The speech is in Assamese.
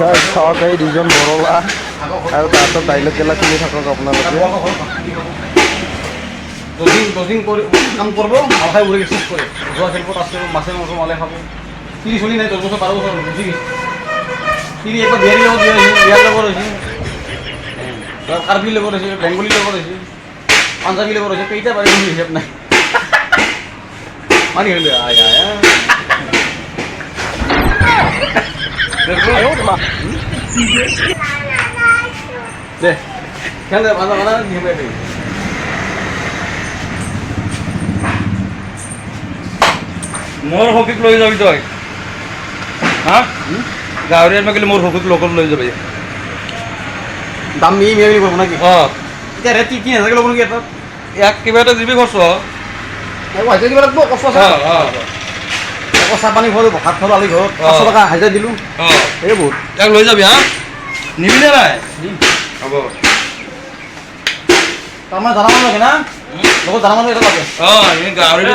চাওক এই দুজন বৰলা আৰু তাহাঁতৰ ডাইলগ গেলা শুনি থাকক আপোনালোকে। দহ কৰি কাম কৰিব ভাল খাই উৰি শেষ কৰে যোৱা খেলপত আছে মাছে মাংস মালে খাব তিৰি চলি নাই 10 বছৰ 12 বছৰ গুচি গৈছে তিৰি একবাৰ বিহাৰীৰ লগত বিয়াৰ লগত হৈছে কাৰ্বিৰ লগত হৈছে বেংগলীৰ লগত হৈছে পাঞ্জাৱীৰ লগত হৈছে কেইটা পাৰি হিচাপ নাই মানি হ'লে আয় আয় দে খেল দে বাজা বাজা দি হবে মোৰ হকিক লৈ যাবি তই হা গাঁৱৰীয়াৰ মাগিলে মোৰ হকিক লগত লৈ যাবি দাম মি মেলি কৰিব নাকি অঁ এতিয়া ৰেট 3000 ল'ব নেকি এটা ইয়াক কিবা এটা দিবি খৰচ এই হাজিৰা দিব লাগিব কষ্ট আছে আকৌ চাহ পানী খোৱালো ভাত খালো আলি ঘৰত 500 টকা হাজিৰা দিলোঁ অঁ এই বহুত ইয়াক লৈ যাবি হা নিবিনে নাই হ'ব তাৰমানে জানা মানুহ লাগে না লগত জানা মানুহ এটা লাগে অঁ এই গাঁৱৰীয়া